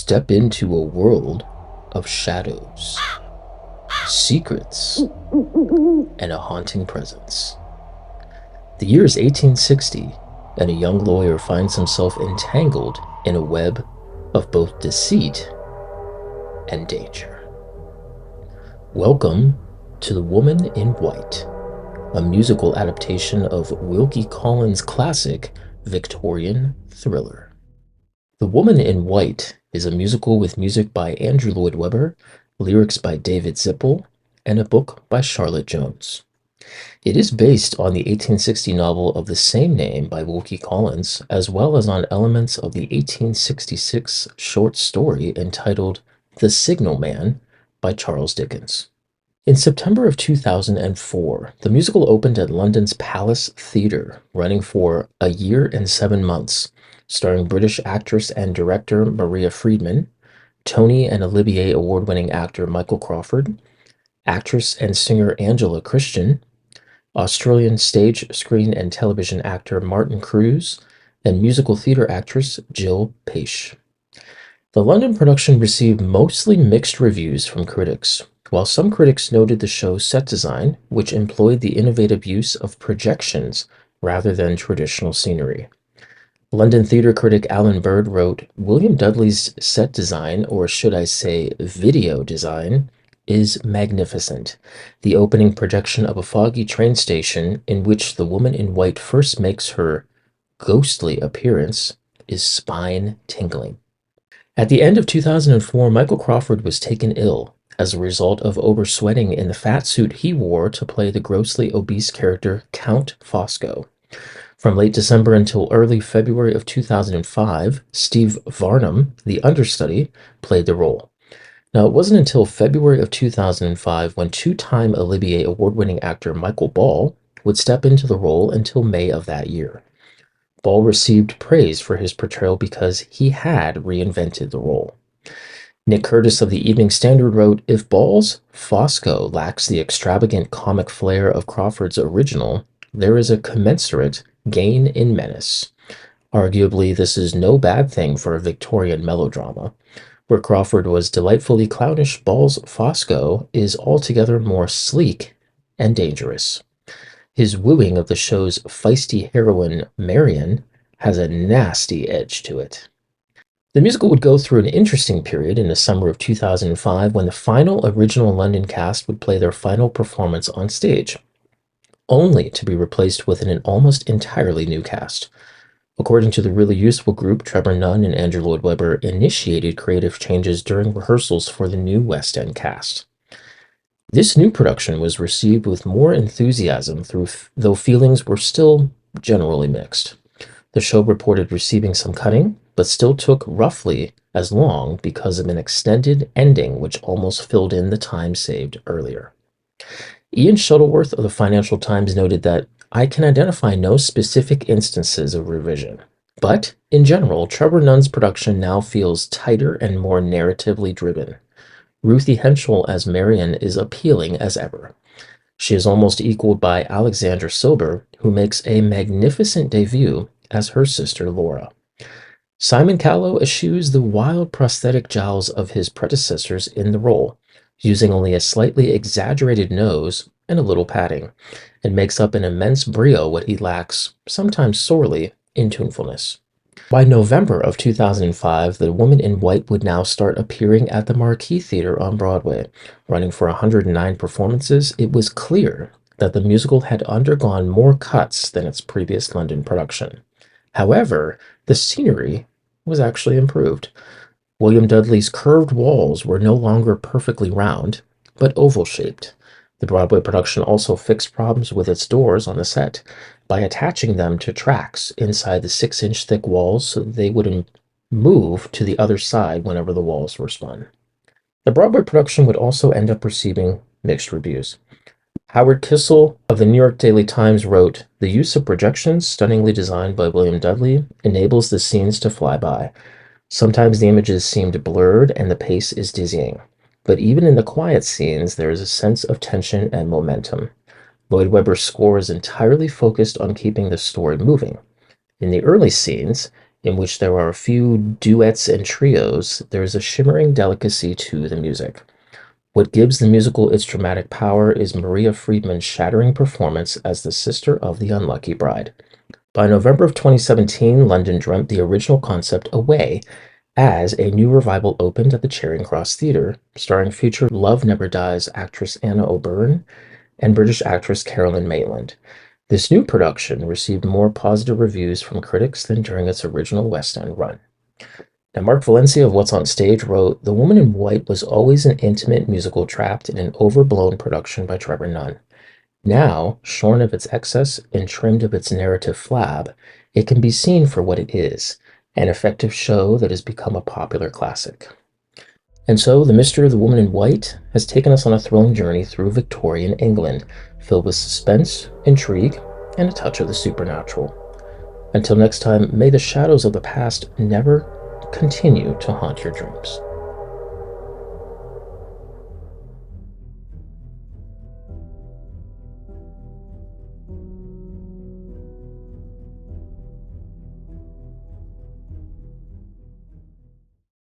Step into a world of shadows, secrets, and a haunting presence. The year is 1860, and a young lawyer finds himself entangled in a web of both deceit and danger. Welcome to The Woman in White, a musical adaptation of Wilkie Collins' classic Victorian thriller. The Woman in White is a musical with music by Andrew Lloyd Webber, lyrics by David Zippel, and a book by Charlotte Jones. It is based on the 1860 novel of the same name by Wilkie Collins, as well as on elements of the 1866 short story entitled The Signal Man by Charles Dickens. In September of 2004, the musical opened at London's Palace Theatre, running for a year and 7 months, starring British actress and director Maria Friedman, Tony and Olivier award-winning actor Michael Crawford, actress and singer Angela Christian, Australian stage, screen, and television actor Martin Cruz, and musical theatre actress Jill Paish. The London production received mostly mixed reviews from critics, while some critics noted the show's set design, which employed the innovative use of projections rather than traditional scenery. London theatre critic Alan Bird wrote, "William Dudley's set design, or should I say video design, is magnificent. The opening projection of a foggy train station in which the woman in white first makes her ghostly appearance is spine-tingling." At the end of 2004, Michael Crawford was taken ill as a result of oversweating in the fat suit he wore to play the grossly obese character Count Fosco. From late December until early February of 2005, Steve Varnum, the understudy, played the role. Now, it wasn't until February of 2005 when two-time Olivier award-winning actor Michael Ball would step into the role until May of that year. Ball received praise for his portrayal because he had reinvented the role. Nick Curtis of the Evening Standard wrote, "If Ball's Fosco lacks the extravagant comic flair of Crawford's original, there is a commensurate gain in menace. Arguably, this is no bad thing for a Victorian melodrama. Where Crawford was delightfully clownish, Ball's Fosco is altogether more sleek and dangerous. His wooing of the show's feisty heroine, Marian, has a nasty edge to it." The musical would go through an interesting period in the summer of 2005 when the final original London cast would play their final performance on stage, only to be replaced with an almost entirely new cast. According to the Really Useful group, Trevor Nunn and Andrew Lloyd Webber initiated creative changes during rehearsals for the new West End cast. This new production was received with more enthusiasm, though feelings were still generally mixed. The show reported receiving some cutting, but still took roughly as long because of an extended ending which almost filled in the time saved earlier. Ian Shuttleworth of the Financial Times noted that, "I can identify no specific instances of revision, but, in general, Trevor Nunn's production now feels tighter and more narratively driven. Ruthie Henschel as Marian is appealing as ever. She is almost equaled by Alexandra Silber, who makes a magnificent debut as her sister Laura. Simon Callow eschews the wild prosthetic jowls of his predecessors in the role, using only a slightly exaggerated nose and a little padding, and makes up an immense brio what he lacks, sometimes sorely, in tunefulness." By November of 2005, The Woman in White would now start appearing at the Marquis Theatre on Broadway. Running for 109 performances, it was clear that the musical had undergone more cuts than its previous London production. However, the scenery was actually improved. William Dudley's curved walls were no longer perfectly round, but oval-shaped. The Broadway production also fixed problems with its doors on the set by attaching them to tracks inside the 6-inch thick walls so that they would move to the other side whenever the walls were spun. The Broadway production would also end up receiving mixed reviews. Howard Kissel of the New York Daily Times wrote, "The use of projections, stunningly designed by William Dudley, enables the scenes to fly by. Sometimes the images seemed blurred and the pace is dizzying. But even in the quiet scenes, there is a sense of tension and momentum. Lloyd Webber's score is entirely focused on keeping the story moving. In the early scenes, in which there are a few duets and trios, there is a shimmering delicacy to the music. What gives the musical its dramatic power is Maria Friedman's shattering performance as the sister of the unlucky bride. By November of 2017, London dreamt the original concept away as a new revival opened at the Charing Cross Theatre, starring future Love Never Dies actress Anna O'Byrne and British actress Carolyn Maitland. This new production received more positive reviews from critics than during its original West End run. Now, Mark Valencia of What's on Stage wrote, "The Woman in White was always an intimate musical trapped in an overblown production by Trevor Nunn. Now, shorn of its excess and trimmed of its narrative flab, it can be seen for what it is, an effective show that has become a popular classic." And so, The Mystery of the Woman in White has taken us on a thrilling journey through Victorian England, filled with suspense, intrigue, and a touch of the supernatural. Until next time, may the shadows of the past never continue to haunt your dreams.